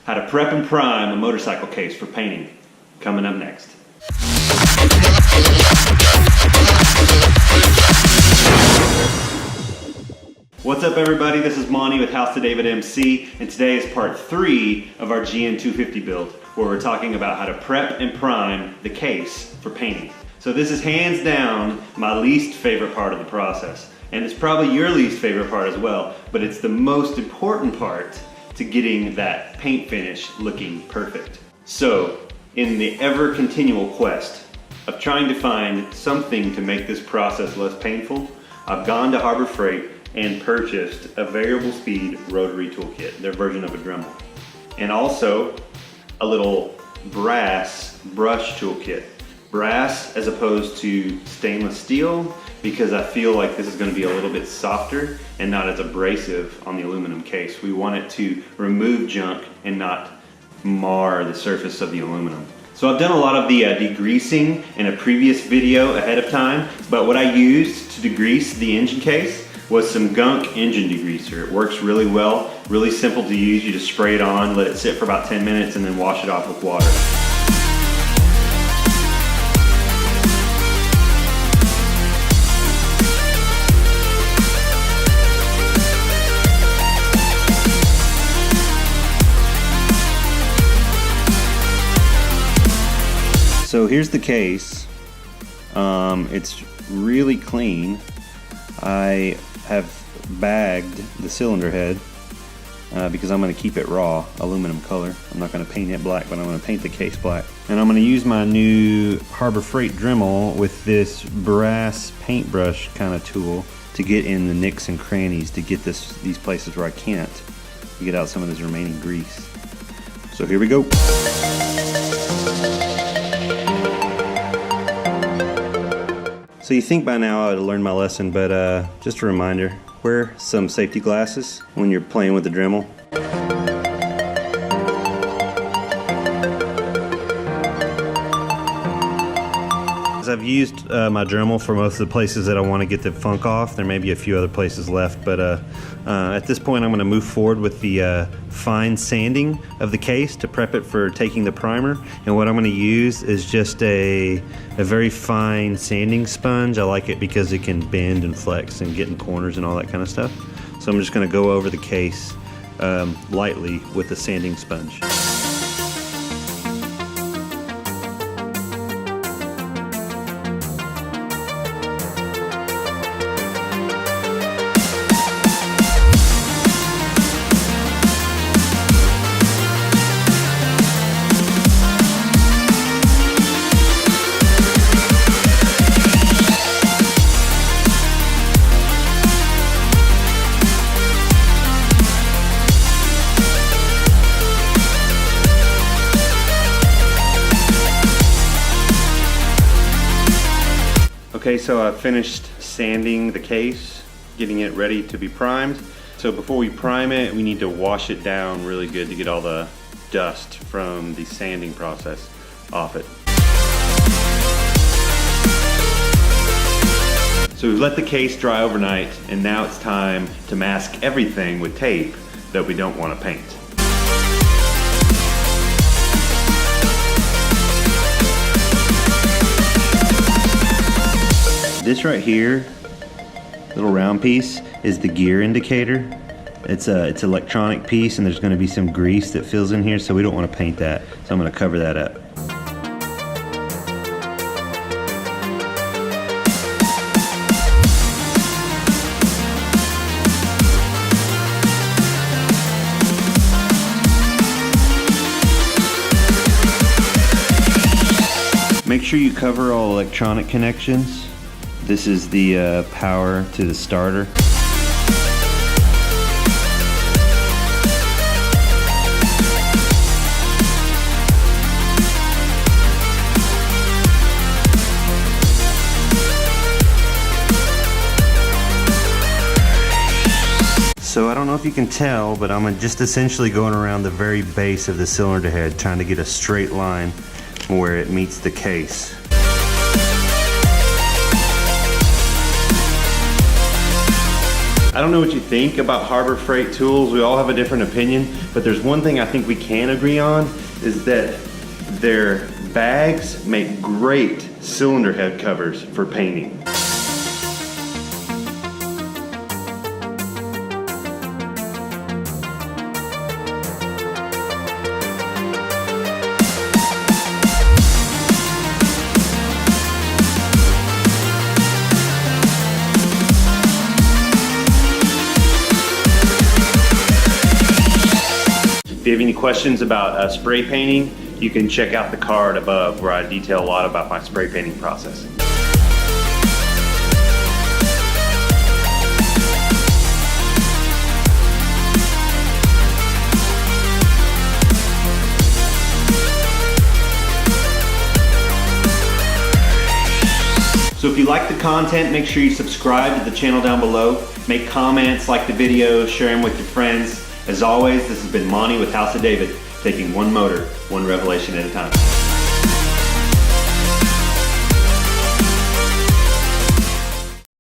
How to prep and prime a motorcycle case for painting. Coming up next. What's up everybody, this is Monty with House to David MC, and today is part 3 of our GN 250 build, where we're talking about how to prep and prime the case for painting. So this is hands down my least favorite part of the process, and it's probably your least favorite part as well, but it's the most important part to getting that paint finish looking perfect. So, in the ever continual quest of trying to find something to make this process less painful, I've gone to Harbor Freight and purchased a variable speed rotary toolkit, their version of a Dremel. And also a little brass brush toolkit. Brass as opposed to stainless steel, because I feel like this is going to be a little bit softer and not as abrasive on the aluminum case. We want it to remove junk and not mar the surface of the aluminum. So I've done a lot of the degreasing in a previous video ahead of time, but what I used to degrease the engine case was some Gunk engine degreaser. It works really well, really simple to use. You just spray it on, let it sit for about 10 minutes, and then wash it off with water. So here's the case. It's really clean. I have bagged the cylinder head because I'm going to keep it raw, aluminum color. I'm not going to paint it black, but I'm going to paint the case black. And I'm going to use my new Harbor Freight Dremel with this brass paintbrush kind of tool to get in the nicks and crannies, to get these places where I can't, to get out some of this remaining grease. So here we go. So you think by now I would have learned my lesson, but just a reminder, wear some safety glasses when you're playing with the Dremel. I've used my Dremel for most of the places that I want to get the funk off. There may be a few other places left, but at this point I'm going to move forward with the fine sanding of the case to prep it for taking the primer. And what I'm going to use is just a very fine sanding sponge. I like it because it can bend and flex and get in corners and all that kind of stuff. So I'm just going to go over the case lightly with the sanding sponge. Okay, so I've finished sanding the case, getting it ready to be primed. So before we prime it, we need to wash it down really good to get all the dust from the sanding process off it. So we've let the case dry overnight, and now it's time to mask everything with tape that we don't want to paint. This right here, little round piece, is the gear indicator. It's an electronic piece, and there's going to be some grease that fills in here, so we don't want to paint that. So I'm going to cover that up. Make sure you cover all electronic connections. This is the power to the starter. So I don't know if you can tell, but I'm just essentially going around the very base of the cylinder head, trying to get a straight line where it meets the case. I don't know what you think about Harbor Freight tools. We all have a different opinion, but there's one thing I think we can agree on is that their bags make great cylinder head covers for painting. If you have any questions about spray painting, you can check out the card above where I detail a lot about my spray painting process. So if you like the content, make sure you subscribe to the channel down below. Make comments, like the video, share them with your friends. As always, this has been Monty with House of David, taking one motor, one revelation at a time.